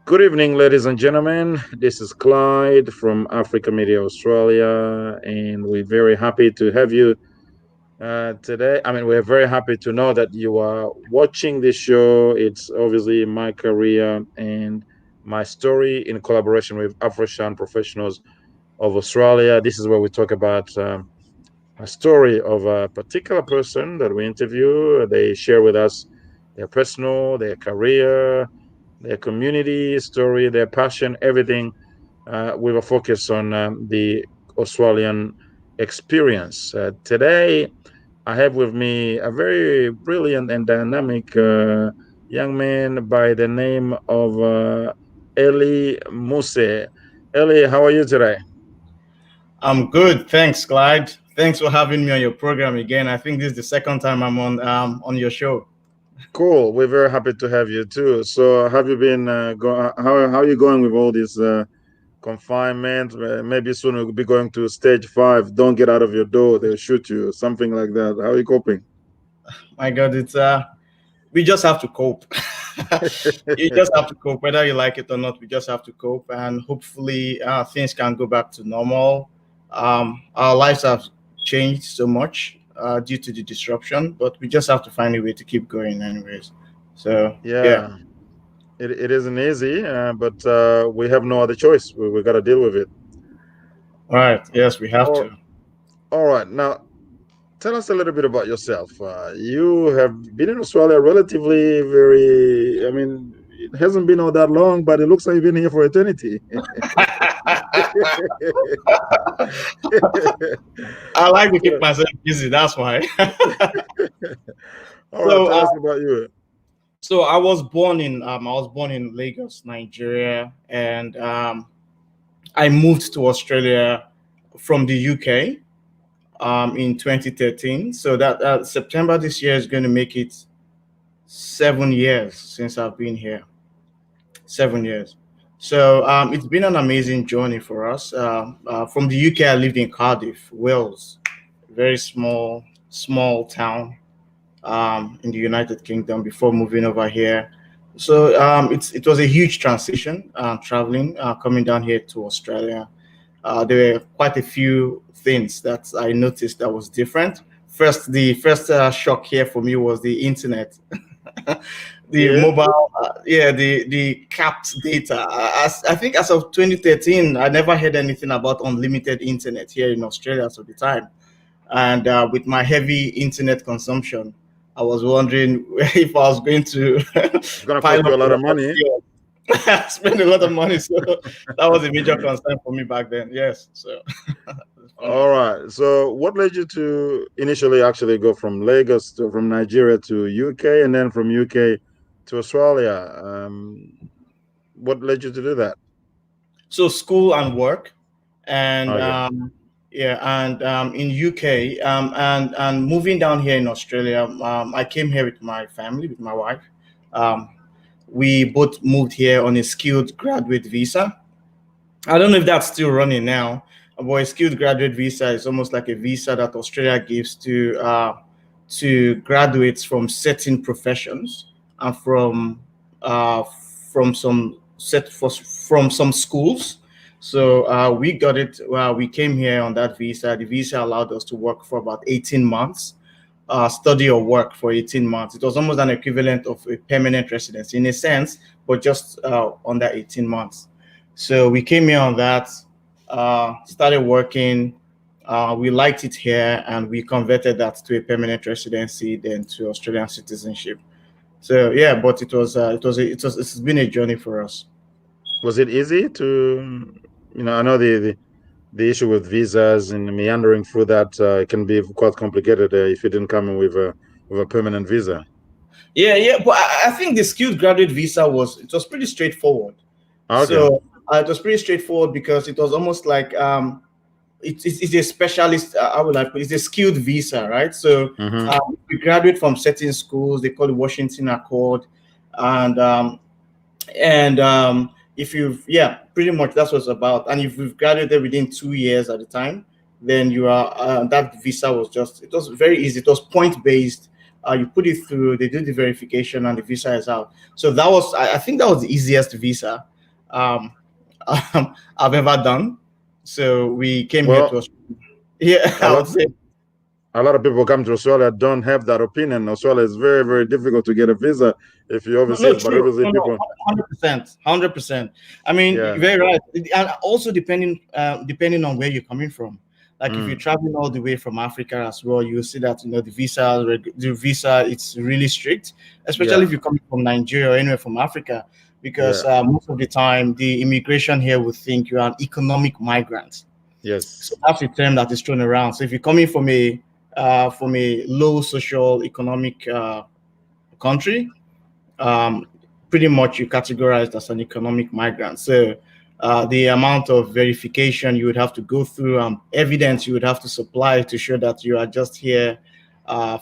Good evening, ladies and gentlemen. This is Clyde from Africa Media Australia, and we're very happy to have you today. We're very happy to know that you are watching this show. It's obviously my career and my story in collaboration with AfroShan professionals of Australia. This is where we talk about a story of a particular person that we interview. They share with us their personal, their career, their community story, their passion, everything with a focus on the Australian experience. Today, I have with me a very brilliant and dynamic young man by the name of Eli Muse. Eli, how are you today? I'm good. Thanks, Clyde. Thanks for having me on your program again. I think this is the second time I'm on your show. Cool. We're very happy to have you too. So, have you been how are you going with all this confinement? Maybe soon we'll be going to stage 5. Don't get out of your door; they'll shoot you. Something like that. How are you coping? My God, it's we just have to cope. You just have to cope, whether you like it or not. We just have to cope, and hopefully things can go back to normal. Our lives have changed so much due to the disruption, but we just have to find a way to keep going, anyways. So yeah. Yeah, it isn't easy, but we have no other choice. We got to deal with it. All right. Yes, we have All, to. all right. Now, tell us a little bit about yourself. You have been in Australia relatively it hasn't been all that long, but it looks like you've been here for eternity. I like to keep So, myself busy. That's why. all right, so tell uh, us about you. so I was born in Lagos, Nigeria, and I moved to Australia from the UK in 2013. So that September this year is going to make it 7 years since I've been here. 7 years. So it's been an amazing journey for us. From the UK, I lived in Cardiff, Wales, very small town in the United Kingdom before moving over here. So it was a huge transition traveling, coming down here to Australia. There were quite a few things that I noticed that was different. The first shock here for me was the internet. The Yeah. mobile, the capped data. I think as of 2013, I never heard anything about unlimited internet here in Australia at the time. And with my heavy internet consumption, I was wondering if I was going to It's gonna pile cost you up a a lot of lot of money. fuel, spend a lot of money. So that was a major concern for me back then. Yes. So it's funny. All right. So, what led you to initially actually go from from Nigeria to UK, and then from UK to Australia? What led you to do that? So school and work, and Okay. in UK, and moving down here in Australia, I came here with my family, with my wife. Um, we both moved here on a skilled graduate visa. I don't know if that's still running now, but a skilled graduate visa is almost like a visa that Australia gives to graduates from certain professions and from some from some schools. So we got it. We came here on that visa. The visa allowed us to work for about 18 months, study or work for 18 months. It was almost an equivalent of a permanent residence in a sense, but just under 18 months. So we came here on that, started working. We liked it here, and we converted that to a permanent residency, then to Australian citizenship. So yeah, but it's been a journey for us. Was it easy to, I know the issue with visas and meandering through that it can be quite complicated if you didn't come in with a permanent visa. Yeah, but I think the skilled graduate visa was pretty straightforward. Okay. So it was pretty straightforward because it was almost like it's a specialist. How would I put it? It's a skilled visa, right? So Mm-hmm. we graduate from certain schools. They call it Washington Accord, and if you've pretty much that's what it's about. And if you've graduated within 2 years at the time, then you are that visa was just it was very easy. It was point based. You put it through, they do the verification, and the visa is out. So that was, I think that was the easiest visa um, I've ever done. So we came here to Well, Australia. Yeah, a I lot would say. a lot of people come to Australia don't have that opinion. Australia is very, very difficult to get a visa if you're No, no, overseas, but true. obviously No, no, people, 100%, 100%. I mean, yeah, you're very right. And also depending on where you're coming from. Like if you're mm, traveling all the way from Africa as well, you'll see that the visa it's really strict, especially yeah, if you're coming from Nigeria or anywhere from Africa, because yeah, most of the time the immigration here would think you're an economic migrant. So yes, that's the term that is thrown around. So if you're coming from a low social economic country, um, pretty much you categorized as an economic migrant. So the amount of verification you would have to go through, evidence you would have to supply to show that you are just here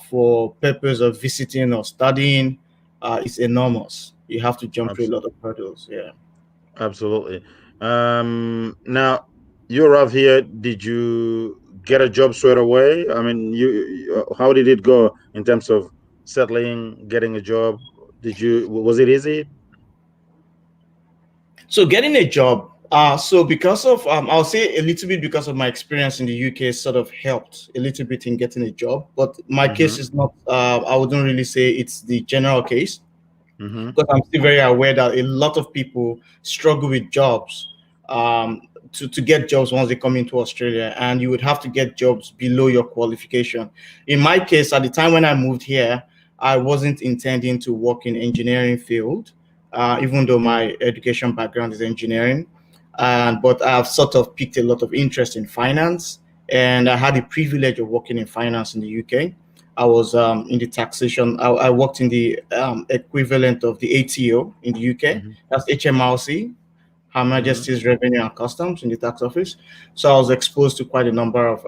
for purpose of visiting or studying is enormous. You have to jump through a abs- lot of hurdles. Yeah. absolutely. Now you arrived here. Did you get a job straight away? I mean, how did it go in terms of settling, getting a job? Was it easy? So getting a job. So because of I'll say a little bit because of my experience in the UK sort of helped a little bit in getting a job, but my case Mm-hmm. is not. I wouldn't really say it's the general case, Mm-hmm. because I'm still very aware that a lot of people struggle with jobs, um, to get jobs once they come into Australia, and you would have to get jobs below your qualification. In my case, at the time when I moved here, I wasn't intending to work in engineering field, even though my education background is engineering, and but I've sort of picked a lot of interest in finance, and I had the privilege of working in finance in the UK. I was in the taxation. I worked in the equivalent of the ATO in the UK. Mm-hmm. That's HMRC, Her Mm-hmm. Majesty's Revenue and Customs in the tax office. So I was exposed to quite a number of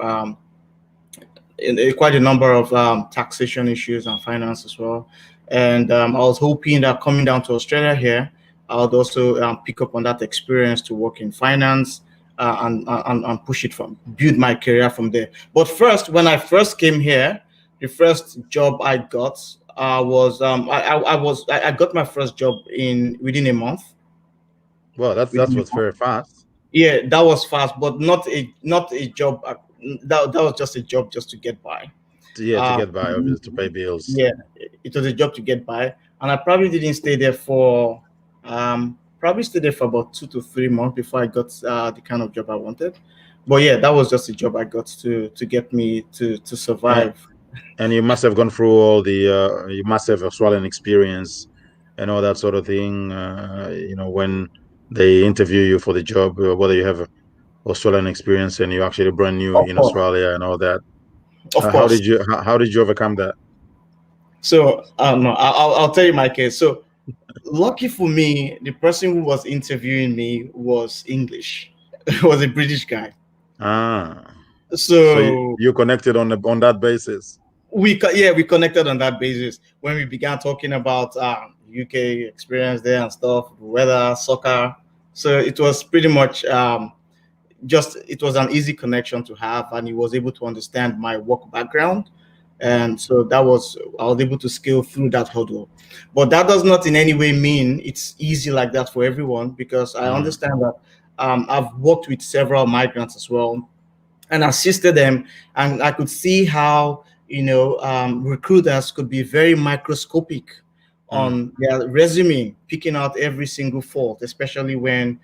taxation issues and finance as well. And I was hoping that coming down to Australia here, I would also pick up on that experience to work in finance, and push it from build my career from there. But first, when I first came here, the first job I got was I got my first job in within a month. Well, that's Within a what's month. very fast. Yeah, that was fast, but not a job. That was just a job just to get by. Yeah, to Uh, get by, obviously, to pay bills. yeah, it was a job to get by, and I probably didn't stay there for probably stayed there for about 2 to 3 months before I got the kind of job I wanted. But yeah, that was just a job I got to get me to And survive. and you must have gone through all the you must have Australian experience and all that sort of thing. When they interview you for the job, whether you have Australian experience and you're actually brand new Of in course, Australia and all that. of How course. did you how did you overcome that? So no, I'll tell you my case. So lucky for me, the person who was interviewing me was English. Was a British guy. Ah, so So you connected on that basis. we connected on that basis when we began talking about UK experience there and stuff, weather, soccer. So it was pretty much just it was an easy connection to have, and he was able to understand my work background, and so that was I was able to scale through that hurdle. But that does not in any way mean it's easy like that for everyone, because I Mm, understand that I've worked with several migrants as well and assisted them, and I could see how recruiters could be very microscopic mm, on their resume, picking out every single fault, especially when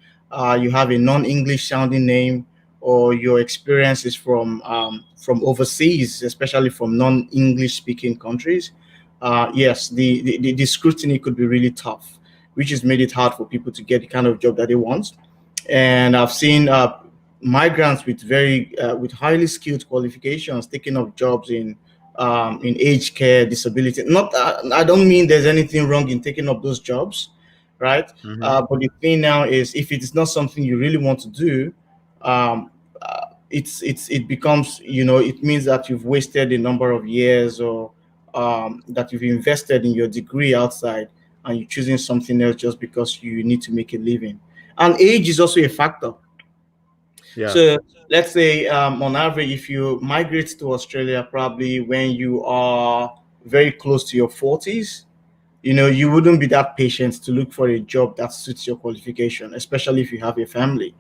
you have a non-English sounding name, or your experience is from overseas, especially from non-English speaking countries. Yes, the scrutiny could be really tough, which has made it hard for people to get the kind of job that they want. And I've seen migrants with with highly skilled qualifications taking up jobs in aged care, disability. Not I don't mean there's anything wrong in taking up those jobs, right? mm-hmm. But the thing now is, if it is not something you really want to do, um, it becomes, it means that you've wasted a number of years, or that you've invested in your degree outside, and you're choosing something else just because you need to make a living. And age is also a factor. Yeah. So let's say, on average, if you migrate to Australia, probably when you are very close to your 40s, you wouldn't be that patient to look for a job that suits your qualification, especially if you have a family.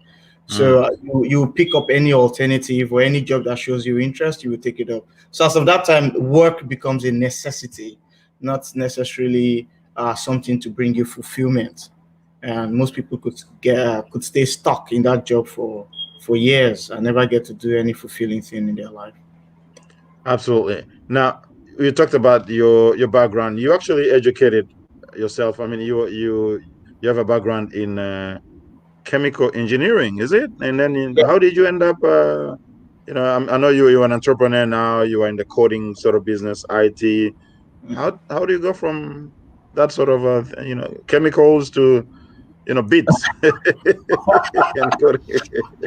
Mm. So you pick up any alternative or any job that shows you interest, you will take it up. So as of that time, work becomes a necessity, not necessarily something to bring you fulfillment. And most people could stay stuck in that job for years and never get to do any fulfilling thing in their life. Absolutely. Now, you talked about your background. You actually educated yourself. I mean, you have a background in chemical engineering, is it? And then how did you end up? I know you're an entrepreneur now. You are in the coding sort of business, IT. How do you go from that sort of chemicals to bits and coding?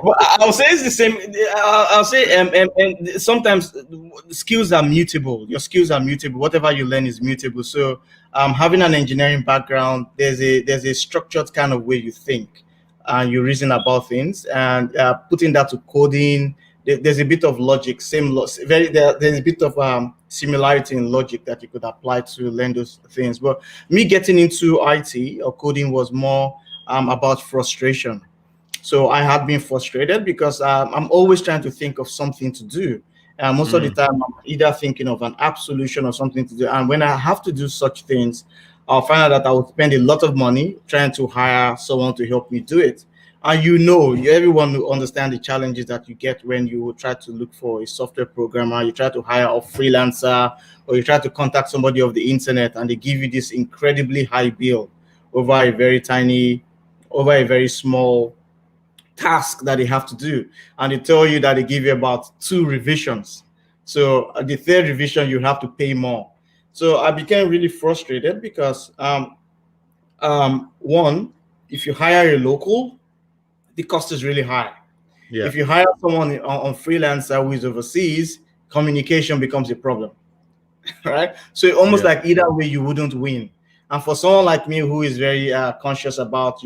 Well, I'll say it's the same. I'll say, and sometimes the skills are mutable. Your skills are mutable. Whatever you learn is mutable. So, having an engineering background, there's a structured kind of way you think and you reason about things, and putting that to coding. There's a bit of logic, there's a bit of similarity in logic that you could apply to learn those things. But me getting into IT or coding was more about frustration. So I had been frustrated because I'm always trying to think of something to do. And most of the Mm. time, I'm either thinking of an app solution or something to do. And when I have to do such things, I'll find out that I would spend a lot of money trying to hire someone to help me do it. And everyone will understand the challenges that you get when you try to look for a software programmer, you try to hire a freelancer, or you try to contact somebody of the internet, and they give you this incredibly high bill over a very tiny, over a very small task that they have to do, and they tell you that they give you about two revisions. So the third revision you have to pay more. So I became really frustrated because one, if you hire a local, the cost is really high. Yeah. If you hire someone on freelancer who is overseas, communication becomes a problem. Right? So almost Yeah. like either way you wouldn't win. And for someone like me who is very conscious about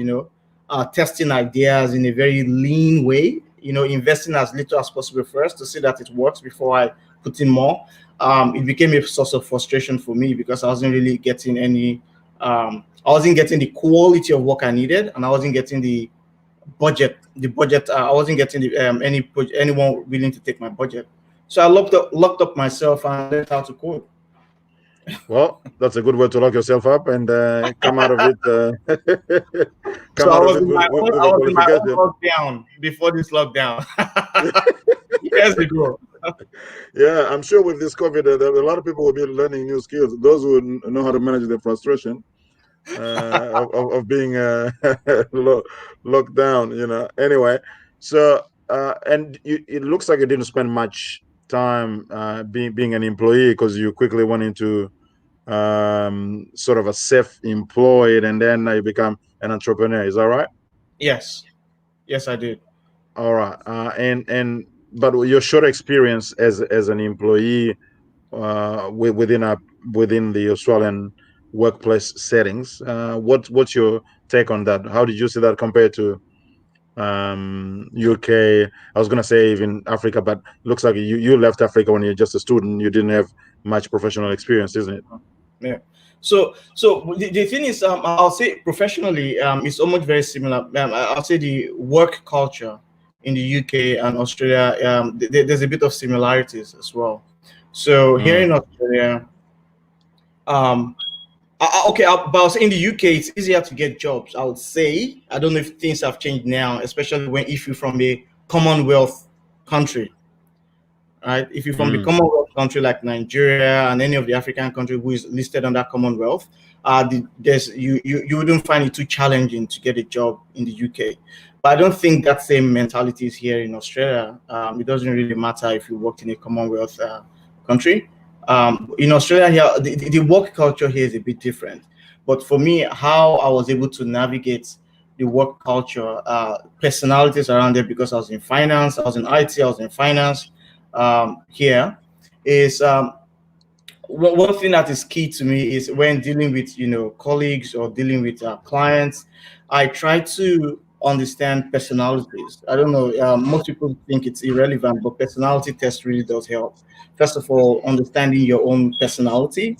testing ideas in a very lean way, investing as little as possible first to see that it works before I put in more, it became a source of frustration for me because I wasn't really getting any. I wasn't getting the quality of work I needed, and I wasn't getting the budget. The budget. I wasn't getting anyone willing to take my budget. So I locked up myself and learned how to code. Well, that's a good way to lock yourself up and come out of it. So Come out of it with, I with a was in my own qualification. lockdown before this lockdown years ago. Yeah, I'm sure with this COVID, a lot of people will be learning new skills. Those who know how to manage their frustration of being locked down. Anyway, so and it looks like you didn't spend much time being an employee because you quickly went into sort of a self-employed, and then you become an entrepreneur. Is that right? Yes, yes, I did. All right. And but your short experience as an employee within the Australian workplace settings, what's your take on that? How did you see that compared to UK? I was gonna say even Africa, but looks like you left Africa when you're just a student. You didn't have much professional experience, isn't it? Yeah. So the thing is, I'll say professionally, it's almost very similar. I'll say the work culture in the UK and Australia, there's a bit of similarities as well. So here Mm, in Australia, um, okay, but I'll say in the UK, it's easier to get jobs. I would say I don't know if things have changed now, especially when if you're from a Commonwealth country, right? If you're from the mm. Commonwealth country like Nigeria and any of the African country who is listed under Commonwealth, you wouldn't find it too challenging to get a job in the UK. But I don't think that same mentality is here in Australia. It doesn't really matter if you worked in a Commonwealth country. In Australia, here the work culture here is a bit different. But for me, how I was able to navigate the work culture, personalities around it, because I was in finance, I was in IT, I was in finance here, is one thing that is key to me is when dealing with colleagues or dealing with clients, I try to understand personalities. I don't know. Most people think it's irrelevant, but personality test really does help. First of all, understanding your own personality,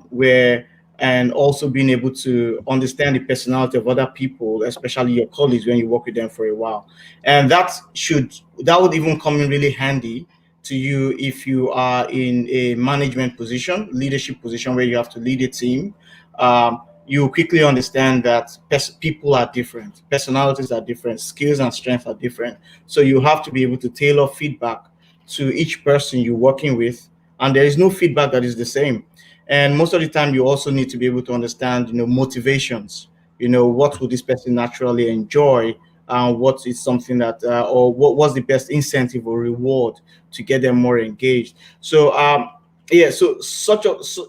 where and also being able to understand the personality of other people, especially your colleagues when you work with them for a while, and that would even come in really handy to you if you are in a management position, leadership position where you have to lead a team. You quickly understand that people are different, personalities are different, skills and strengths are different. So you have to be able to tailor feedback to each person you're working with, and there is no feedback that is the same. And most of the time, you also need to be able to understand, motivations. What would this person naturally enjoy, and what is something that, or what's the best incentive or reward to get them more engaged. So, yeah, so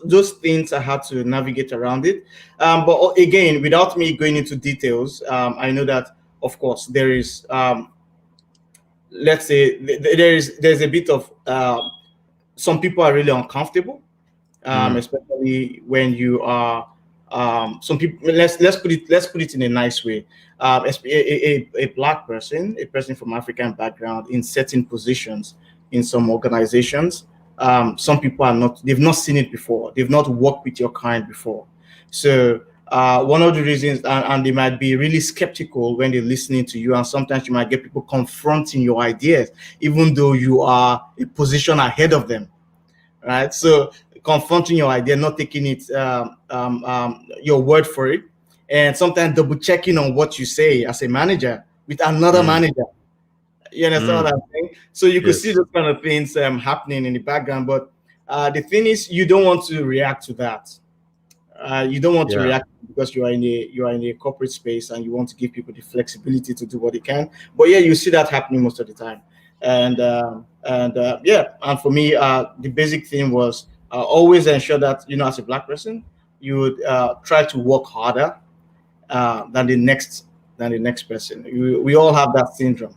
those things I had to navigate around it. But again, without me going into details, I know that of course there is, let's say, there's a bit of, some people are really uncomfortable, Mm, especially when you are, some people, let's put it in a nice way. A black person, a person from African background in certain positions in some organizations, some people are not, they've not seen it before, they've not worked with your kind before. So one of the reasons, and they might be really skeptical when they're listening to you, and sometimes you might get people confronting your ideas even though you are a position ahead of them, right? So confronting your idea, not taking it, your word for it, and sometimes double checking on what you say as a manager with another mm, manager. You understand mm. what I'm saying? So you could see Yes. those kind of things happening in the background, but the thing is, you don't want to react to that. You don't want to Yeah. react because you are in a corporate space and you want to give people the flexibility to do what they can. But yeah, you see that happening most of the time. And yeah, and for me, the basic thing was always ensure that, as a black person, you would try to work harder than the next person. We all have that syndrome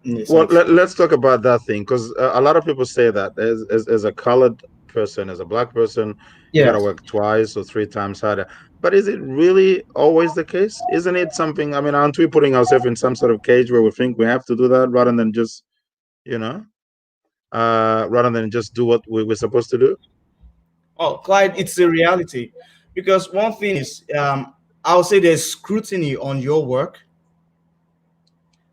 in a Well, sense. let's talk about that thing because a lot of people say that as a colored person, as a black person, you got to Yes. work twice or three times harder. But is it really always the case? Isn't it something? I mean, aren't we putting ourselves in some sort of cage where we think we have to do that rather than just, you know, rather than just do what we're supposed to do? Oh, Clyde, it's a reality because one thing is, I'll say there's scrutiny on your work.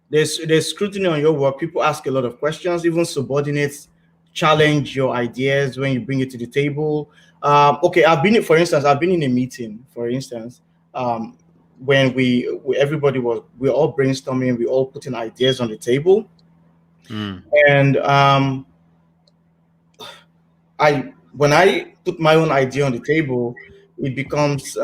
There's scrutiny on your work. People ask a lot of questions. Even subordinates challenge your ideas when you bring it to the table. Okay, for instance, I've been in a meeting, for instance, um, when everybody we're all brainstorming, we all putting ideas on the table, Mm, and I when I put my own idea on the table, it becomes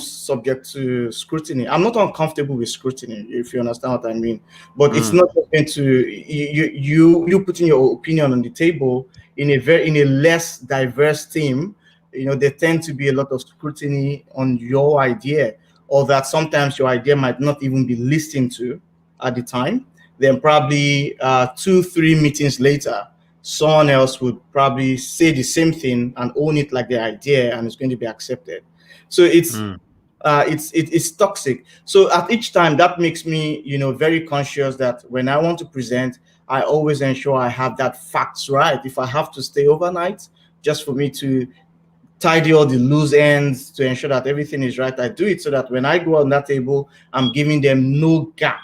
subject to scrutiny. I'm not uncomfortable with scrutiny, if you understand what I mean. But it's mm, not just going to you putting your opinion on the table in a less diverse team. There tend to be a lot of scrutiny on your idea, or that sometimes your idea might not even be listened to at the time. Then probably 2, 3 meetings later, someone else would probably say the same thing and own it like their idea, and it's going to be accepted. So mm. it's toxic. So at each time, that makes me, very conscious that when I want to present, I always ensure I have that facts right. If I have to stay overnight just for me to tidy all the loose ends to ensure that everything is right, I do it so that when I go on that table, I'm giving them no gap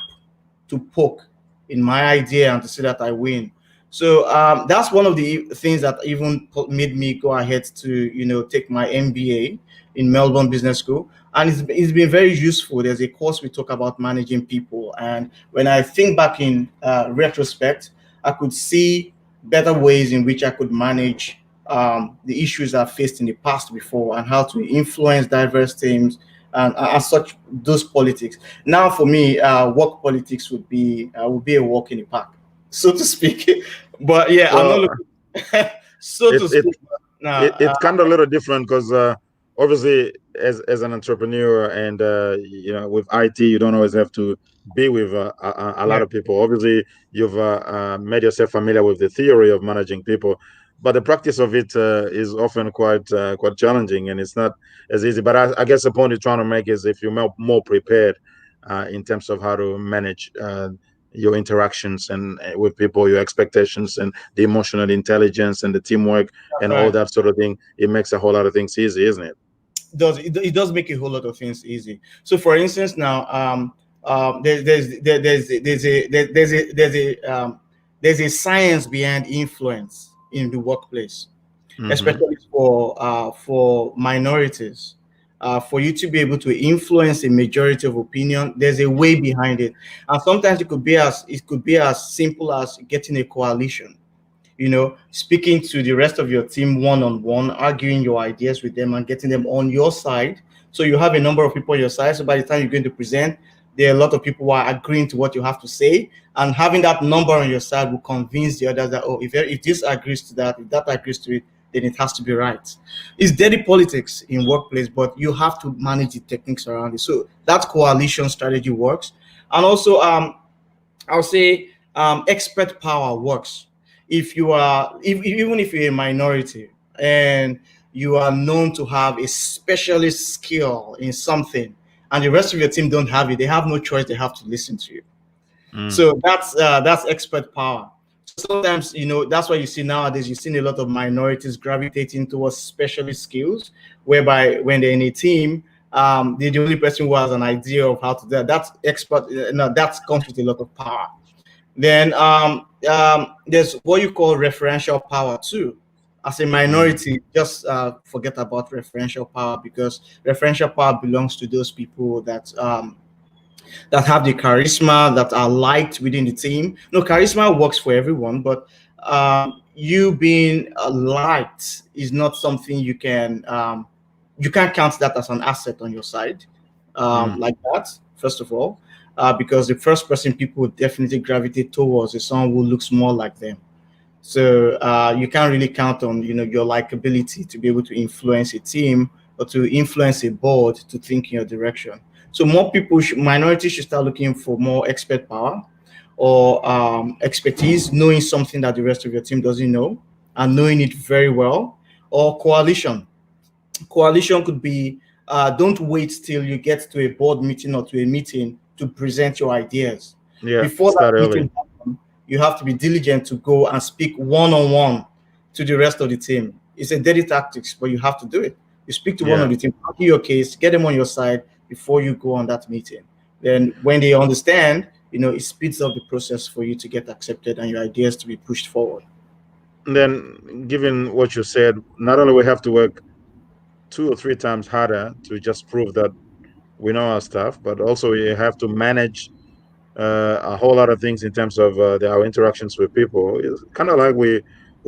to poke in my idea and to see that I win. So that's one of the things that even made me go ahead to take my MBA in Melbourne Business School, and it's been very useful. There's a course we talk about managing people, and when I think back in retrospect, I could see better ways in which I could manage the issues I've faced in the past before, and how to influence diverse teams and as such those politics. Now, for me, work politics would be a walk in the park, so to speak. But yeah, I'm not Well, looking so it to it speak. Now, it's kind of a little different because obviously as an entrepreneur and with IT you don't always have to be with a lot yeah, of people. Obviously you've made yourself familiar with the theory of managing people, but the practice of it is often quite challenging and it's not as easy. But I guess the point you're trying to make is if you're more prepared, in terms of how to manage your interactions and with people, your expectations, and the emotional intelligence and the teamwork That's and all right. that sort of thing. It makes a whole lot of things easy, isn't it? It does make a whole lot of things easy. So, for instance, now there's a science behind influence in the workplace, Mm-hmm. especially for minorities. For you to be able to influence a majority of opinion, there's a way behind it, and sometimes it could be as simple as getting a coalition, speaking to the rest of your team one on one, arguing your ideas with them and getting them on your side. So you have a number of people on your side. So by the time you're going to present, there are a lot of people who are agreeing to what you have to say. And having that number on your side will convince the others that, oh, if this agrees to that, if that agrees to it, then it has to be right. It's dirty politics in workplace, but you have to manage the techniques around it. So that coalition strategy works. And also, I'll say expert power works. Even if you're a minority and you are known to have a specialist skill in something, and the rest of your team don't have it, they have no choice; they have to listen to you. Mm. So that's expert power. So sometimes, that's why you see nowadays you've seen a lot of minorities gravitating towards specialist skills, whereby when they're in a team, they're the only person who has an idea of how to do that. That's expert. No, that comes with a lot of power. Then there's what you call referential power too. As a Mm. minority, just forget about referential power, because referential power belongs to those people that have the charisma, that are liked within the team. No, charisma works for everyone, but you being liked is not something you can't count that as an asset on your side, Mm. like that. First of all, because the first person people would definitely gravitate towards is someone who looks more like them. So you can't really count on your likability to be able to influence a team or to influence a board to think in your direction. So more minorities should start looking for more expert power or expertise, knowing something that the rest of your team doesn't know and knowing it very well, or coalition. Coalition could be don't wait till you get to a board meeting or to a meeting to present your ideas. Yeah, Before that start early. meeting happens, you have to be diligent to go and speak one on one to the rest of the team. It's a dirty tactics, but you have to do it. You speak to one Yeah. of the team, argue your case, get them on your side before you go on that meeting. Then when they understand, it speeds up the process for you to get accepted and your ideas to be pushed forward. And then, given what you said, not only we have to work 2 or 3 times harder to just prove that we know our stuff, but also we have to manage a whole lot of things in terms of our interactions with people. It's kind of like we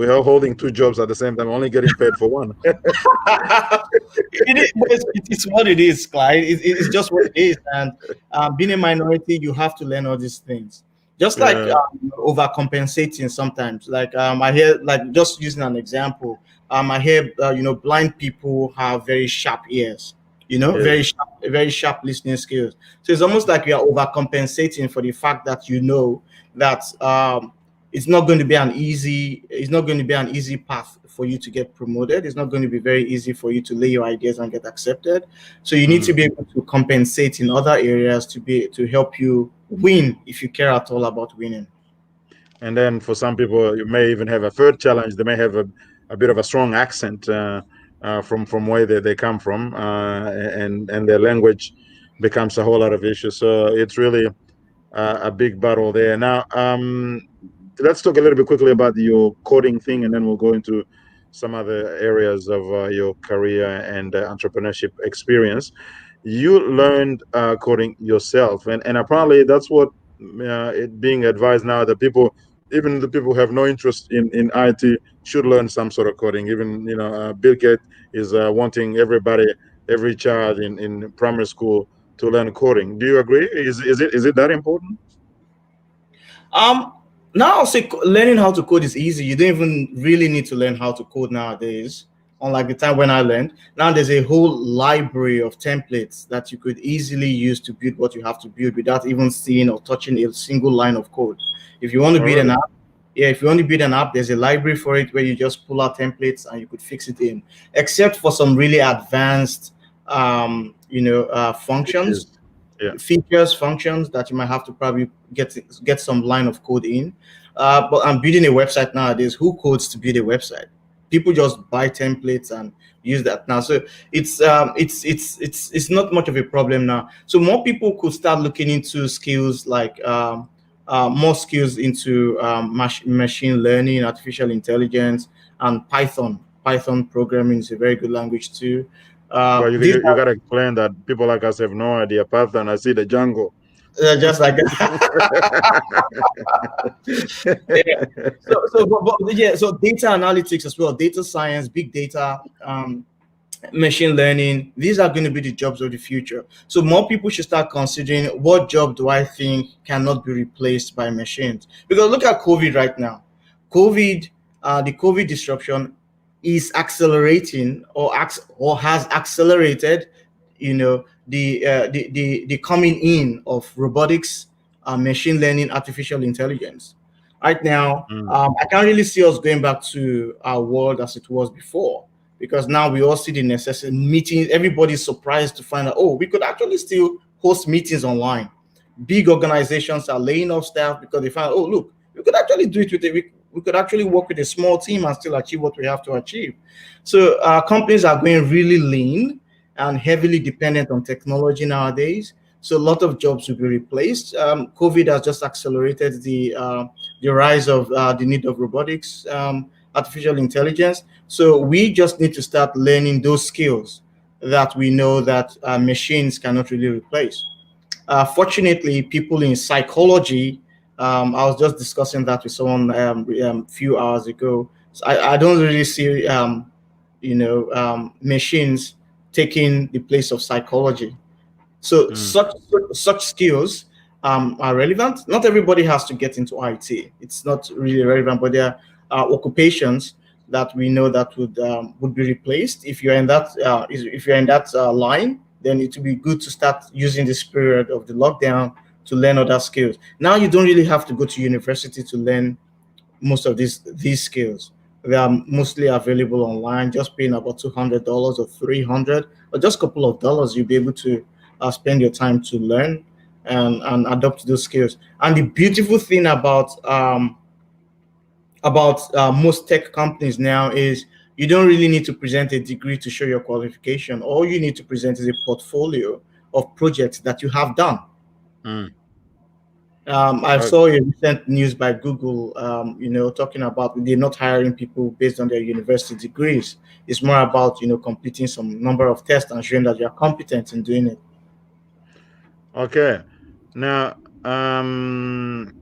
are holding 2 jobs at the same time, only getting paid for one. It's what it is, Clyde. It's just what it is. And being a minority, you have to learn all these things. Just like Yeah, overcompensating sometimes. Like I hear, like just using an example, I hear blind people have very sharp ears. yeah. Very sharp listening skills. So it's almost like you are overcompensating for the fact that that it's not going to be an easy path for you to get promoted. It's not going to be very easy for you to lay your ideas and get accepted. So you need to Mm. be able to compensate in other areas to help you win, if you care at all about winning. And then for some people, you may even have a third challenge. They may have a bit of a strong accent from where they come from, and their language becomes a whole lot of issues. So it's really a big battle there. Now, let's talk a little bit quickly about your coding thing, and then we'll go into some other areas of your career and entrepreneurship experience. You learned coding yourself, and apparently that's what it being advised now that people, even the people who have no interest in IT, should learn some sort of coding. Even Bill Gates is wanting everybody, every child in primary school to learn coding. Do you agree? Is it that important? Um, Now I'll say learning how to code is easy. You don't even really need to learn how to code nowadays. Unlike the time when I learned, now there's a whole library of templates that you could easily use to build what you have to build without even seeing or touching a single line of code. If you want to All build an right. app, yeah, if you want to build an app, there's a library for it where you just pull out templates and you could fix it in. Except for some really advanced, It functions, is. Yeah. features, functions that you might have to probably get some line of code in. But I'm building a website nowadays. Who codes to build a website? People just buy templates and use that now. So it's not much of a problem now. So more people could start looking into skills like more skills into machine learning, artificial intelligence, and Python. Python programming is a very good language too. But These you gotta explain that people like us have no idea. Python, I see the jungle. are just like yeah. Yeah. So data analytics as well, data science, big data, machine learning. These are going to be the jobs of the future. So more people should start considering what job do I think cannot be replaced by machines? Because look at COVID right now. COVID, the COVID disruption is accelerating or has accelerated, the coming in of robotics, machine learning, artificial intelligence. Right now, Mm, I can't really see us going back to our world as it was before, because now we all see the necessary meetings. Everybody's surprised to find out, oh, we could actually still host meetings online. Big organizations are laying off staff because they find, oh, look, we could actually do it with it. We could actually work with a small team and still achieve what we have to achieve. So companies are going really lean and heavily dependent on technology nowadays. So a lot of jobs will be replaced. COVID has just accelerated the rise of the need of robotics, artificial intelligence. So we just need to start learning those skills that we know that machines cannot really replace. Fortunately, people in psychology, I was just discussing that with someone few hours ago. So I don't really see, machines taking the place of psychology. So mm, such skills are relevant. Not everybody has to get into IT. It's not really relevant, but there are occupations that we know that would be replaced. If you're in that if you're in that line, then it would be good to start using this period of the lockdown to learn other skills. Now you don't really have to go to university to learn most of these skills. They are mostly available online. Just paying about $200 or 300, or just a couple of dollars, you'll be able to spend your time to learn and adopt those skills. And the beautiful thing about most tech companies now is you don't really need to present a degree to show your qualification. All you need to present is a portfolio of projects that you have done. mm. I Uh, saw a recent news by Google, talking about they're not hiring people based on their university degrees. It's more about, completing some number of tests and showing that you're competent in doing it. okay. Now, um,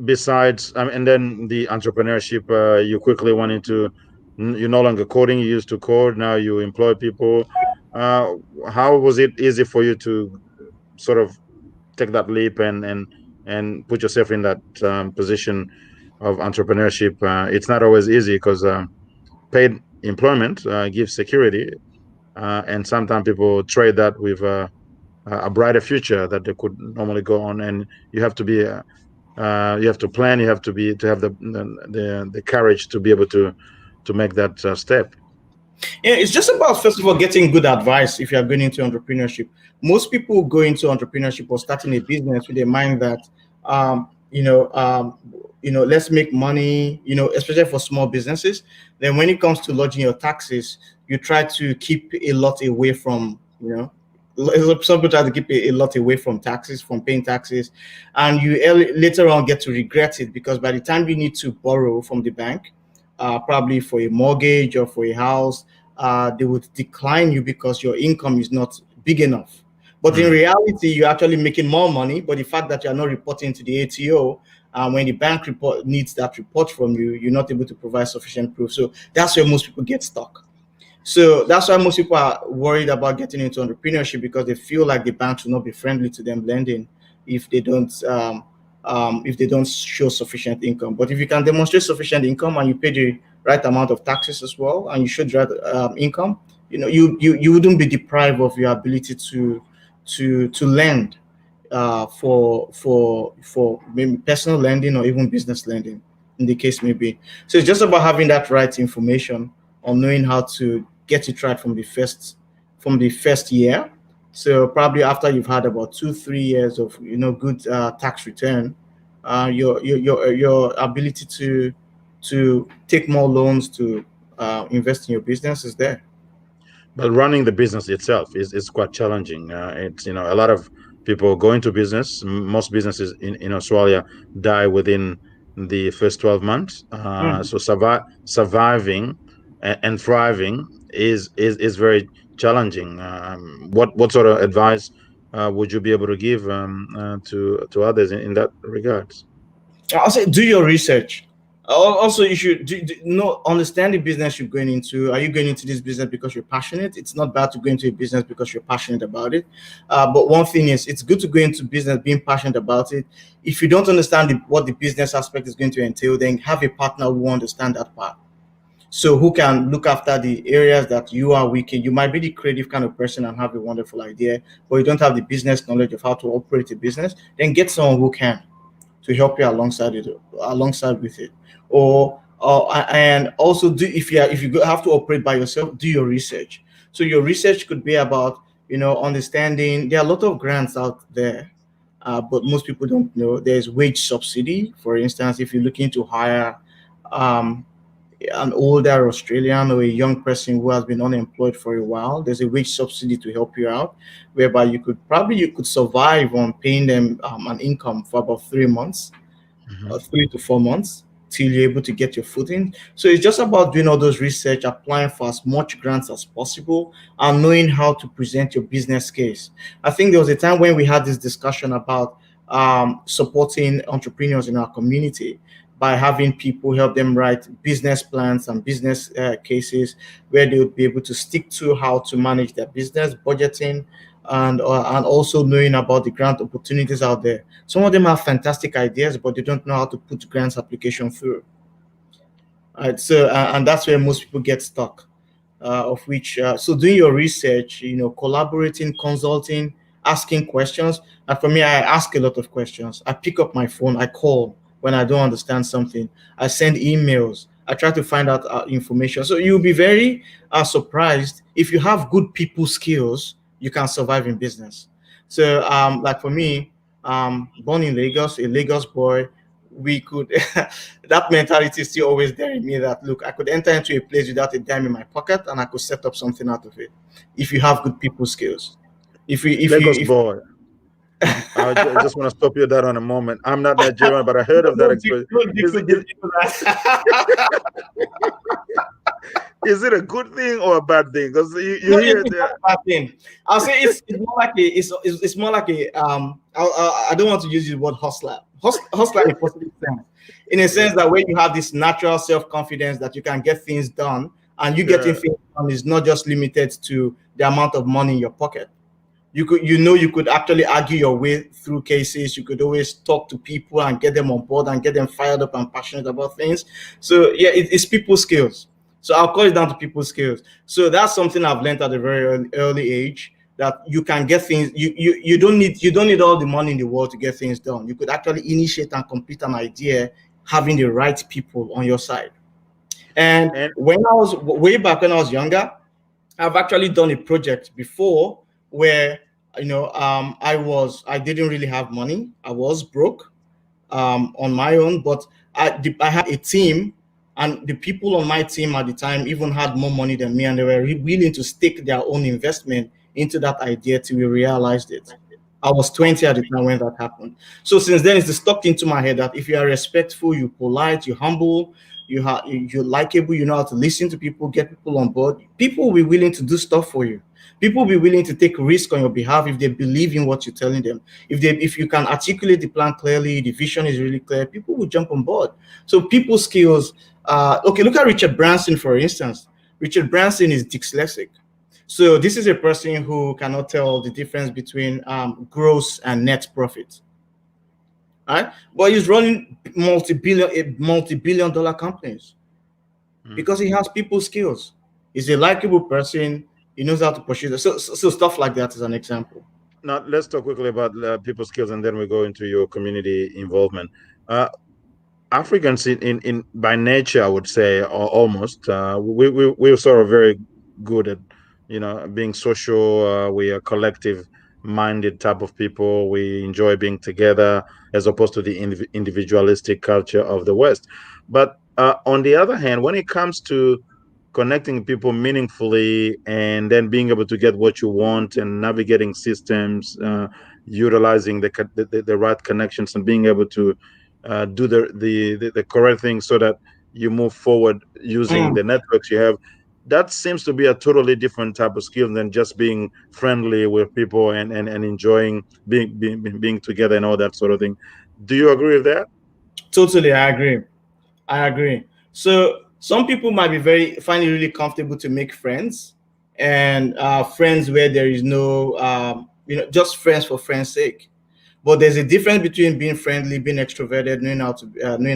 besides, and then the entrepreneurship, you quickly went into, you're no longer coding. You used to code. Now you employ people. Uh, how was it easy for you to sort of take that leap and put yourself in that position of entrepreneurship? It's not always easy because paid employment gives security, and sometimes people trade that with a brighter future that they could normally go on. And you have to be, you have to plan. You have to be to have the courage to be able to make that step. Yeah, it's just about, first of all, getting good advice if you are going into entrepreneurship. Most people go into entrepreneurship or starting a business with a mind that, let's make money, especially for small businesses. Then when it comes to lodging your taxes, you try to keep a lot away from, some people try to keep a lot away from taxes, from paying taxes, and you later on get to regret it, because by the time you need to borrow from the bank, probably for a mortgage or for a house, they would decline you because your income is not big enough. But in Mm, reality, you're actually making more money. But the fact that you're not reporting to the ATO, when the bank report needs that report from you, you're not able to provide sufficient proof. So that's where most people get stuck. So that's why most people are worried about getting into entrepreneurship, because they feel like the banks will not be friendly to them lending if they don't show sufficient income. But if you can demonstrate sufficient income and you pay the right amount of taxes as well, and you show the right income, you wouldn't be deprived of your ability to lend, for maybe personal lending or even business lending, in the case may be. So it's just about having that right information, or knowing how to get it right from the first year, So probably after you've had about 2 3 years of good tax return, your ability to take more loans to invest in your business is there. But running the business itself is quite challenging. It's a lot of people go into business. Most businesses in Australia die within the first 12 months. Mhm. So surviving and thriving is very challenging. What sort of advice would you be able to give to others in that regards? I'll say do your research. Also, you should know understand the business you're going into. Are you going into this business because you're passionate? It's not bad to go into a business because you're passionate about it. But one thing is, it's good to go into business being passionate about it. If you don't understand what the business aspect is going to entail, then have a partner who understand that part. So who can look after the areas that you are weak in. You might be the creative kind of person and have a wonderful idea, but you don't have the business knowledge of how to operate a business. Then get someone who can to help you alongside with it. Or and also do if you have to operate by yourself, do your research. So your research could be about understanding there are a lot of grants out there, but most people don't know there's wage subsidy. For instance, if you're looking to hire um, an older Australian or a young person who has been unemployed for a while, there's a wage subsidy to help you out, whereby you could survive on paying them an income for about 3 months, Mhm. 3 to 4 months till you're able to get your footing. So it's just about doing all those research, applying for as much grants as possible, and knowing how to present your business case. I think there was a time when we had this discussion about supporting entrepreneurs in our community by having people help them write business plans and business cases where they would be able to stick to how to manage their business, budgeting, and also knowing about the grant opportunities out there. Some of them have fantastic ideas, but they don't know how to put grants application through. Right, so and that's where most people get stuck. Of which, so doing your research, collaborating, consulting, asking questions. And for me, I ask a lot of questions. I pick up my phone, I call when I don't understand something. I send emails. I try to find out information. So you'll be very surprised if you have good people skills, you can survive in business. So, like for me, born in Lagos, a Lagos boy, we could that mentality is still always there in me that look, I could enter into a place without a dime in my pocket and I could set up something out of it if you have good people skills. If you Lagos if boy. I just want to stop you there on a moment. I'm not Nigerian, but I heard of that don't expression. don't Is, do is that. is it a good thing or a bad thing? Because you No, hear it's the not a bad thing. I'll say it's more like it's more like a I don't want to use the word hustler. Hustler in a positive sense, in a sense that when you have this natural self confidence that you can get things done, and you getting yeah. things done is not just limited to the amount of money in your pocket. You could actually argue your way through cases. You could always talk to people and get them on board and get them fired up and passionate about things. So yeah, it's people skills. So I'll call it down to people skills. So that's something I've learned at a very early age, that you can get things. You don't need all the money in the world to get things done. You could actually initiate and complete an idea having the right people on your side. And And when I was way back when I was younger, I've actually done a project before where I didn't really have money. I was broke on my own, but I had a team, and the people on my team at the time even had more money than me, and they were willing to stake their own investment into that idea till we realized it. I was 20 at the time when that happened. So since then, it's stuck into my head that if you are respectful, you're polite, you're humble, you're likable, you know how to listen to people, get people on board. People will be willing to do stuff for you. People will be willing to take risk on your behalf if they believe in what you're telling them. If you can articulate the plan clearly, the vision is really clear, people will jump on board. So people skills. Okay, look at Richard Branson for instance. Richard Branson is dyslexic. So this is a person who cannot tell the difference between gross and net profit, right? But he's running multi-billion dollar companies mm, because he has people skills. He's a likable person. He knows how to pursue. So stuff like that is an example. now let's talk quickly about people skills, and then we go into your community involvement. Uh, Africans in by nature, I would say, or almost, we're sort of very good at being social. We are collective minded type of people. We enjoy being together as opposed to the individualistic culture of the West. But on the other hand, when it comes to connecting people meaningfully and then being able to get what you want and navigating systems, utilizing the right connections and being able to do the correct thing so that you move forward using Mm, the networks you have. That seems to be a totally different type of skill than just being friendly with people and enjoying being together and all that sort of thing. Do you agree with that? totally, I agree. I agree. So some people might be very find it really comfortable to make friends, and friends where there is no just friends for friends' sake. But there's a difference between being friendly, being extroverted, knowing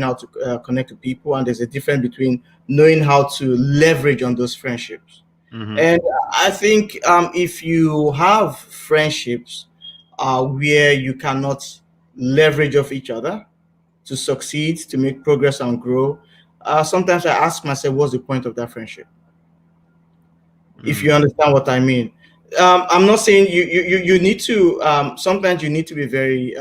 how to connect to people, and there's a difference between knowing how to leverage on those friendships. Mm-hmm. And I think if you have friendships where you cannot leverage off each other to succeed, to make progress and grow, sometimes I ask myself, what's the point of that friendship? If you Mm. understand what I mean. I'm not saying you need to, sometimes you need to be very,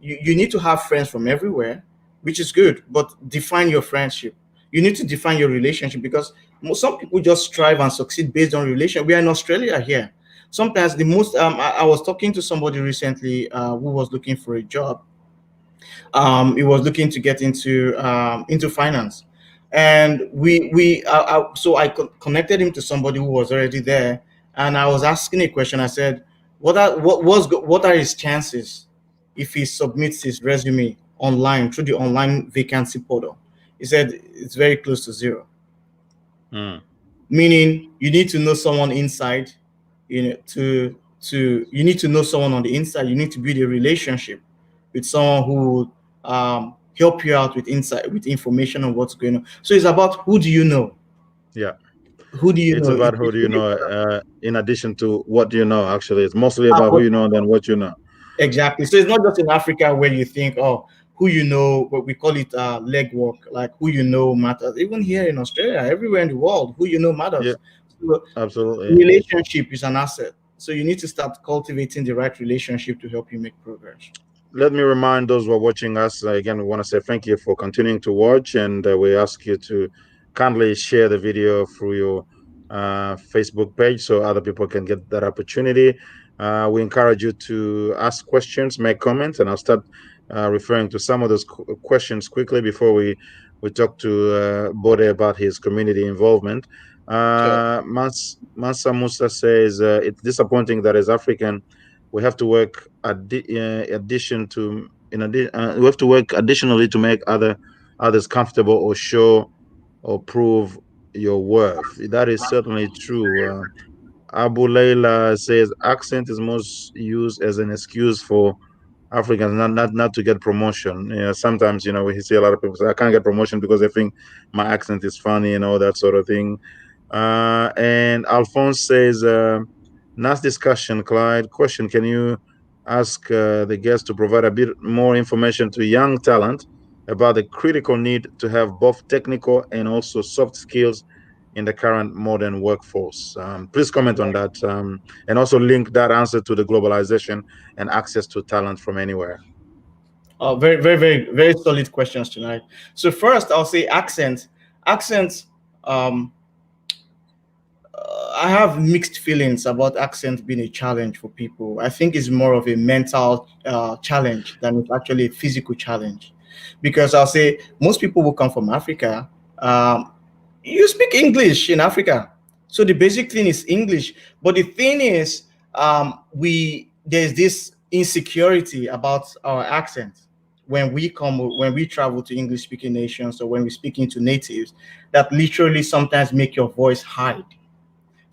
you need to have friends from everywhere, which is good, but define your friendship. You need to define your relationship because some people just strive and succeed based on relation. We are in Australia here. Sometimes the most, I was talking to somebody recently who was looking for a job. He was looking to get into finance, and so I connected him to somebody who was already there, and I was asking a question. I said, what are his chances if he submits his resume online through the online vacancy portal? He said it's very close to zero, Mm. meaning you need to know someone inside, you need to know someone on the inside. You need to build a relationship with someone who would help you out with insight, with information on what's going on. So it's about who do you know. Yeah. Who do you It's know? about who do It's you really know, important. in addition to what do you know, actually. It's mostly about who What you know than what you know. exactly? So it's not just in Africa where you think, oh, who you know, what we call it legwork, like who you know matters. Even here in Australia, everywhere in the world, who you know Yeah, matters. So absolutely. relationship is an asset. So you need to start cultivating the right relationship to help you make progress. Let me remind those who are watching us again. We want to say thank you for continuing to watch, and we ask you to kindly share the video through your Facebook page so other people can get that opportunity. We encourage you to ask questions, make comments, and I'll start referring to some of those questions quickly before we talk to Bode about his community involvement. Sure. Mansa Musa says it's disappointing that as African we have to work addition to in addition we have to work additionally to make others comfortable or show or prove your worth. That is certainly true. Abu Layla says accent is most used as an excuse for Africans not to get promotion. Yeah, sometimes we see a lot of people say I can't get promotion because they think my accent is funny and all that sort of thing. And Alphonse says, nice discussion, Clyde. Question: can you ask the guest to provide a bit more information to young talent about the critical need to have both technical and also soft skills in the current modern workforce? Please comment on that, and also link that answer to the globalization and access to talent from anywhere. Very, very, very, very solid questions tonight. So first, I'll say accent. Accent. Um, I have mixed feelings about accent being a challenge for people. I think it's more of a mental challenge than it's actually a physical challenge, because I'll say most people who come from Africa, um, you speak English in Africa, so the basic thing is English. But the thing is, we there's this insecurity about our accent when we travel to English speaking nations or when we're speaking to natives that literally sometimes make your voice hide.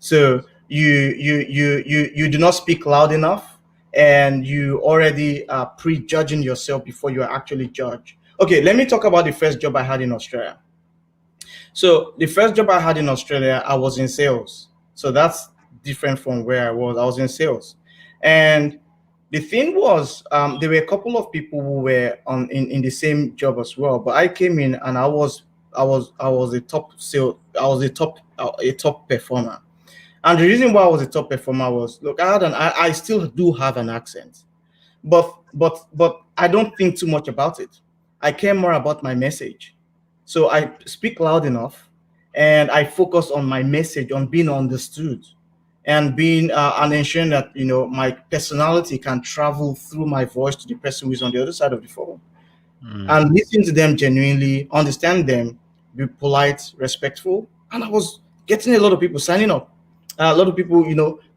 So you do not speak loud enough, and you already are prejudging yourself before you are actually judged. Okay, let me talk about the first job I had in Australia. So the first job I had in Australia, I was in sales. So that's different from where I was. I was in sales, and the thing was, there were a couple of people who were in the same job as well. But I came in and I was a top sale. I was a top performer. And the reason why I was a top performer was, look, I still do have an accent, but I don't think too much about it. I care more about my message. So I speak loud enough, and I focus on my message, on being understood, and being and ensuring that my personality can travel through my voice to the person who is on the other side of the phone, Mm. and listen to them genuinely, understand them, be polite, respectful. And I was getting a lot of people signing up, a lot of people,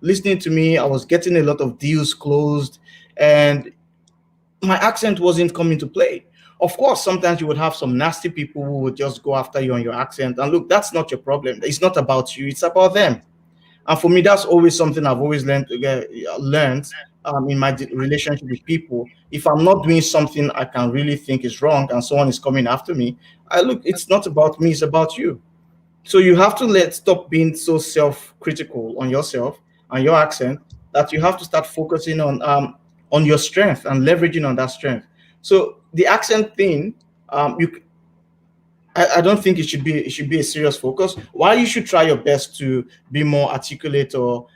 listening to me. I was getting a lot of deals closed, and my accent wasn't coming to play. Of course, sometimes you would have some nasty people who would just go after you on your accent. And look, that's not your problem. It's not about you, it's about them. And for me, that's always something I've always learned in my relationship with people. If I'm not doing something I can really think is wrong and someone is coming after me, I look, it's not about me, it's about you. So you have to stop being so self-critical on yourself and your accent, that you have to start focusing on your strength and leveraging on that strength. So the accent thing, you I don't think it should be a serious focus. While you should try your best to be more articulate or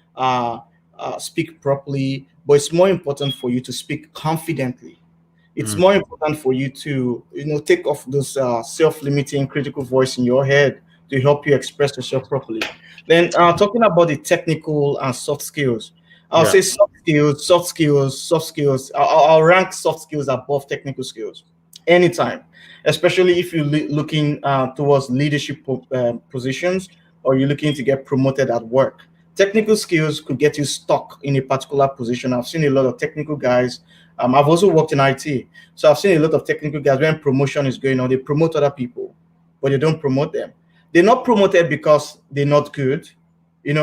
speak properly, but it's more important for you to speak confidently. It's Mm. more important for you to take off those self-limiting critical voice in your head to help you express yourself properly. Then talking about the technical and soft skills, I'll Yeah. say soft skills. I'll rank soft skills above technical skills anytime, especially if you're looking towards leadership positions, or you're looking to get promoted at work. Technical skills could get you stuck in a particular position. I've seen a lot of technical guys. I've also worked in IT, so I've seen a lot of technical guys. When promotion is going on, they promote other people, but they don't promote them. They're not promoted because they're not good. They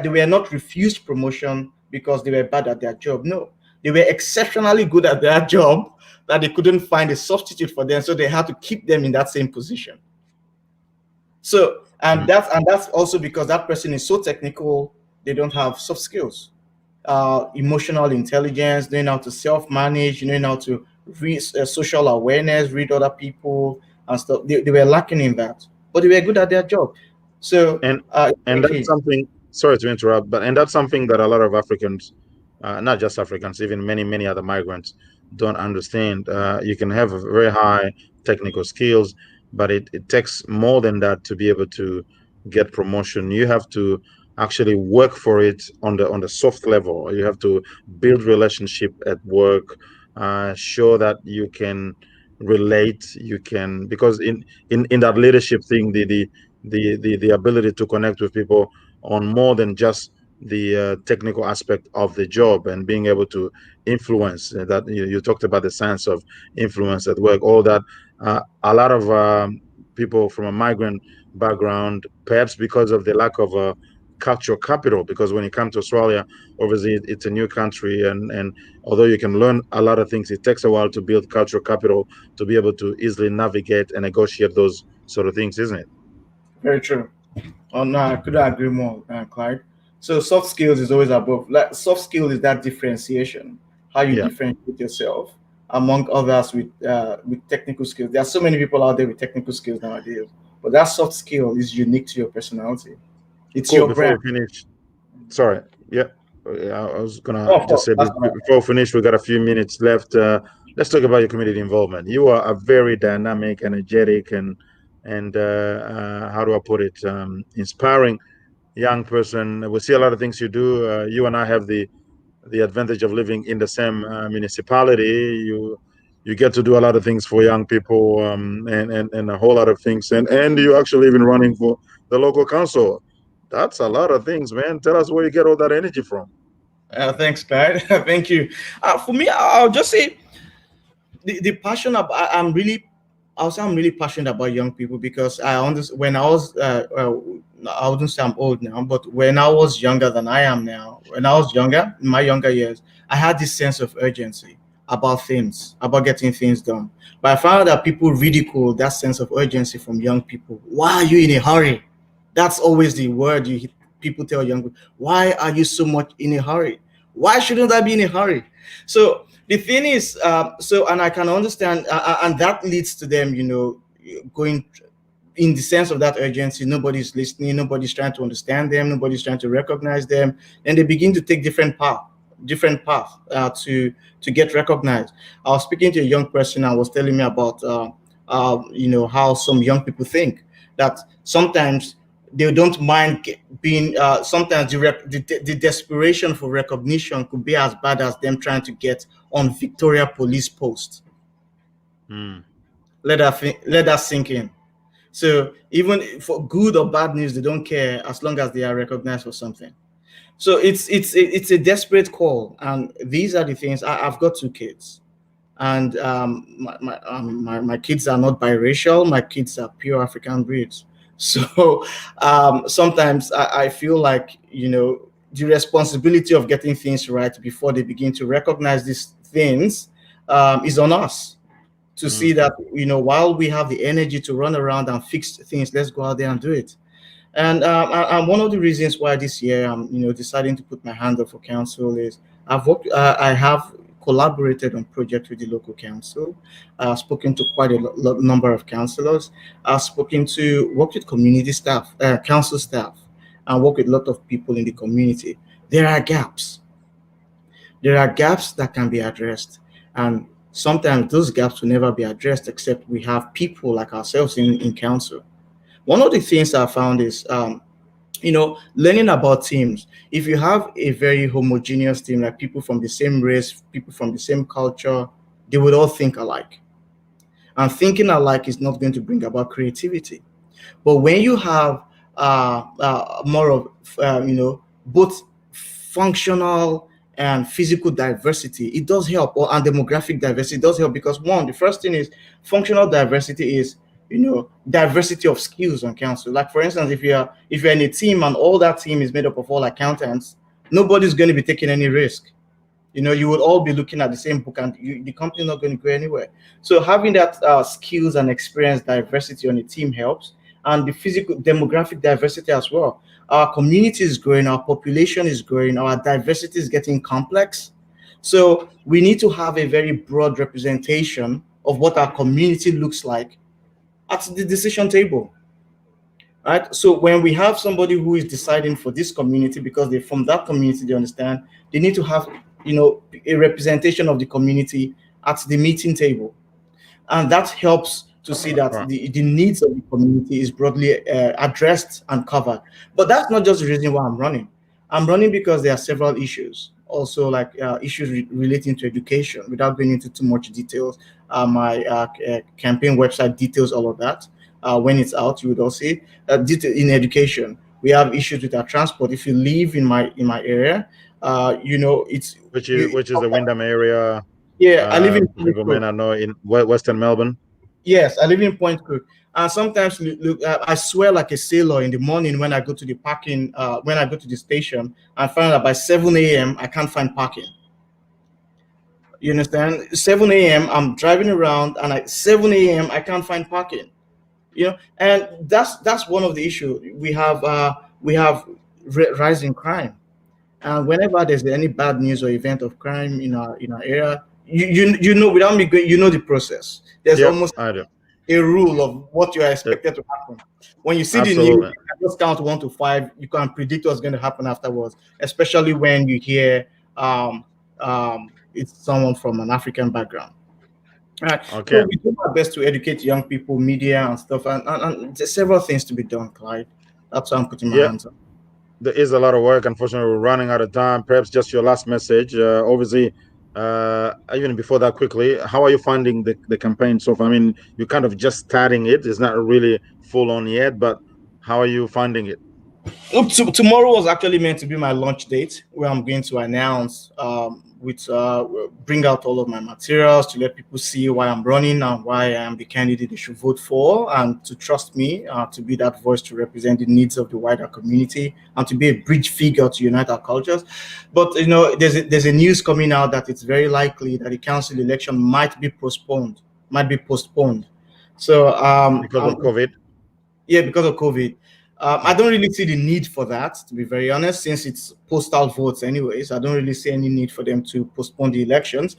were not refused promotion because they were bad at their job. No, they were exceptionally good at their job, that they couldn't find a substitute for them, so they had to keep them in that same position. So, and Mm. that's also because that person is so technical, they don't have soft skills, emotional intelligence, knowing how to self-manage, knowing how to read social awareness, read other people and stuff. They were lacking in that, but they were good at their job. So, and very and that's key. something, sorry to interrupt, but and that's something that a lot of Africans, not just Africans, even many other migrants don't understand. You can have a very high technical skills, but it takes more than that to be able to get promotion. You have to actually work for it on the soft level. You have to build relationship at work, show that you can relate, you can, because in that leadership thing, the ability to connect with people on more than just the technical aspect of the job, and being able to influence, that you talked about the sense of influence at work, all that. A lot of people from a migrant background, perhaps because of the lack of cultural capital, because when you come to Australia, obviously it's a new country, and although you can learn a lot of things, it takes a while to build cultural capital to be able to easily navigate and negotiate those sort of things, isn't it? Very true. Oh no, I couldn't agree more, Clyde. So soft skills is always above. Like soft skill is that differentiation, how you Yeah. differentiate yourself among others with technical skills. There are so many people out there with technical skills nowadays, but that soft skill is unique to your personality. It's Cool. your Before brand. we finish, sorry. Yeah. I was Oh, gonna of just course, say that's all right. before we finish, we got a few minutes left. Let's talk about your community involvement. You are a very dynamic, energetic, and how do I put it? Inspiring young person. We see a lot of things you do. You and I have the advantage of living in the same municipality. You get to do a lot of things for young people, and a whole lot of things, and you actually even running for the local council. That's a lot of things, man. Tell us where you get all that energy from. Thanks, Clyde. Thank you. For me, I'll just say the passion about I'm really I'll say I'm really passionate about young people, because I understand when I was I wouldn't say I'm old now, but when I was younger than I am now, when I was younger, in my younger years, I had this sense of urgency about things, about getting things done. But I found that people ridicule that sense of urgency from young people. Why are you in a hurry? That's always the word people tell young people. Why are you so much in a hurry? Why shouldn't I be in a hurry? So the thing is, and I can understand, and that leads to them, going. in the sense of that urgency, nobody's listening, nobody's trying to understand them, nobody's trying to recognize them, and they begin to take different path to get recognized. I was speaking to a young person and was telling me about how some young people think that sometimes they don't mind being sometimes the desperation for recognition could be as bad as them trying to get on Victoria police post. Mm. Let that sink in. So even for good or bad news, they don't care as long as they are recognized for something. So it's a desperate call, and these are the things. I've got two kids, and my kids are not biracial. My kids are pure African breeds. So sometimes I feel like the responsibility of getting things right before they begin to recognize these things is on us to see Mm. that while we have the energy to run around and fix things, let's go out there and do it. And one of the reasons why this year I'm deciding to put my hand up for council is I have collaborated on projects with the local council. I've spoken to quite a number of councillors. I've spoken to work with community staff, council staff, and work with a lot of people in the community. There are gaps. There are gaps that can be addressed, and sometimes those gaps will never be addressed except we have people like ourselves in council. One of the things I found is learning about teams. If you have a very homogeneous team, like people from the same race, people from the same culture, they would all think alike. And thinking alike is not going to bring about creativity. But when you have more of both functional and physical diversity, it does help, and demographic diversity does help, because one, the first thing is functional diversity is diversity of skills on council. Like for instance, if you're in a team and all that team is made up of all accountants, nobody's going to be taking any risk. You would all be looking at the same book, and the company not going to go anywhere. So having that skills and experience diversity on the team helps, and the physical demographic diversity as well. Our community is growing, our population is growing, our diversity is getting complex. So we need to have a very broad representation of what our community looks like at the decision table. Right. So when we have somebody who is deciding for this community because they're from that community, they understand they need to have a representation of the community at the meeting table, and that helps to see that Right. the needs of the community is broadly addressed and covered. But that's not just the reason why I'm running. I'm running because there are several issues, also like issues relating to education. Without going into too much details, my campaign website details all of that. When it's out, you would all see in education. We have issues with our transport. If you live in my area, it's Which is the Wyndham area. yeah. I live in For people may not know, in Western Melbourne. Yes, I live in Point Cook, and sometimes look, I swear like a sailor in the morning when I go to the parking, when I go to the station, I find that by 7 a.m. I can't find parking. You understand? 7 a.m. I'm driving around, and at 7 a.m. I can't find parking. And that's one of the issues we have rising crime, and whenever there's any bad news or event of crime in our area, without me going, the process. There's Yep, almost I do. a rule of what you are Uh, expected to happen. When you see the news, you Absolutely. can just count 1 to 5. You can predict what's going to happen afterwards, especially when you hear it's someone from an African background. All right. So Okay. we do our best to educate young people, media and stuff, and there's several things to be done, Clyde. That's why I'm putting my Yeah, hands up. there is a lot of work. Unfortunately, we're running out of time. Perhaps just your last message. Obviously, even before that, quickly, how are you finding the campaign so far? I mean, you're kind of just starting it. It's not really full on yet, but how are you finding it? Tomorrow was actually meant to be my launch date, where I'm going to announce with bring out all of my materials to let people see why I'm running and why I am the candidate they should vote for, and to trust me to be that voice to represent the needs of the wider community and to be a bridge figure to unite our cultures. But there's a news coming out that it's very likely that the council election might be postponed. So Because of COVID? yeah, because of COVID. I don't really see the need for that, to be very honest, since it's postal votes anyways. I don't really see any need for them to postpone the elections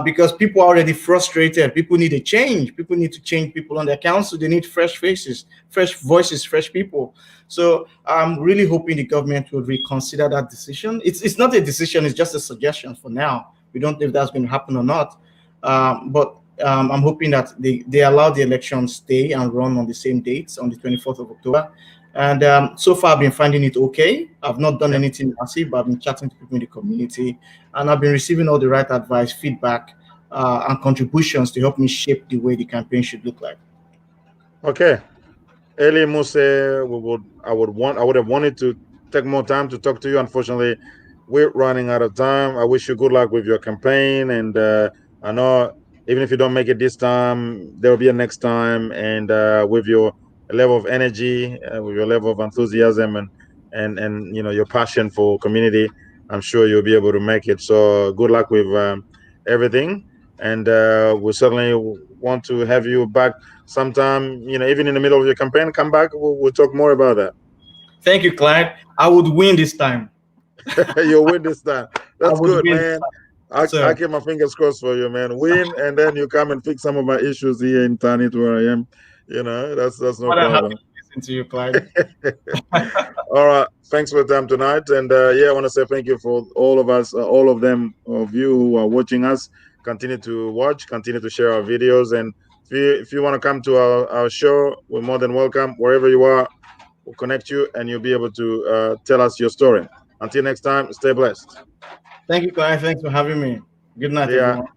because people are already frustrated. People need a change. People need to change people on their council. They need fresh faces, fresh voices, fresh people. So I'm really hoping the government will reconsider that decision. It's not a decision, it's just a suggestion for now. We don't know if that's going to happen or not. But I'm hoping that they allow the election stay and run on the same dates on the 24th of October. And so far, I've been finding it okay. I've not done Yeah. anything massive, but I've been chatting to people in the community, and I've been receiving all the right advice, feedback, and contributions to help me shape the way the campaign should look like. Okay. Eli Muse, I would have wanted to take more time to talk to you. Unfortunately, we're running out of time. I wish you good luck with your campaign, and I know even if you don't make it this time, there will be a next time. And with your level of energy, with your level of enthusiasm, and your passion for community, I'm sure you'll be able to make it. So good luck with everything, and we certainly want to have you back sometime, even in the middle of your campaign. Come back, we'll talk more about that. Thank you, Clyde. I would win this time. You'll win this time. I That's would good, win this man. time. I So, keep my fingers crossed for you, man. Win, and then you come and fix some of my issues here in Tanit where I am. That's no more than happy problem. to listen to you, Clyde. All right. Thanks for the time tonight. And yeah, I want to say thank you for all of us, all of them of you who are watching us. Continue to watch, continue to share our videos. And if you want to come to our show, we're more than welcome. Wherever you are, we'll connect you and you'll be able to tell us your story. Until next time, stay blessed. Thank you, Clyde. Thanks for having me. Good night, See ya. everyone.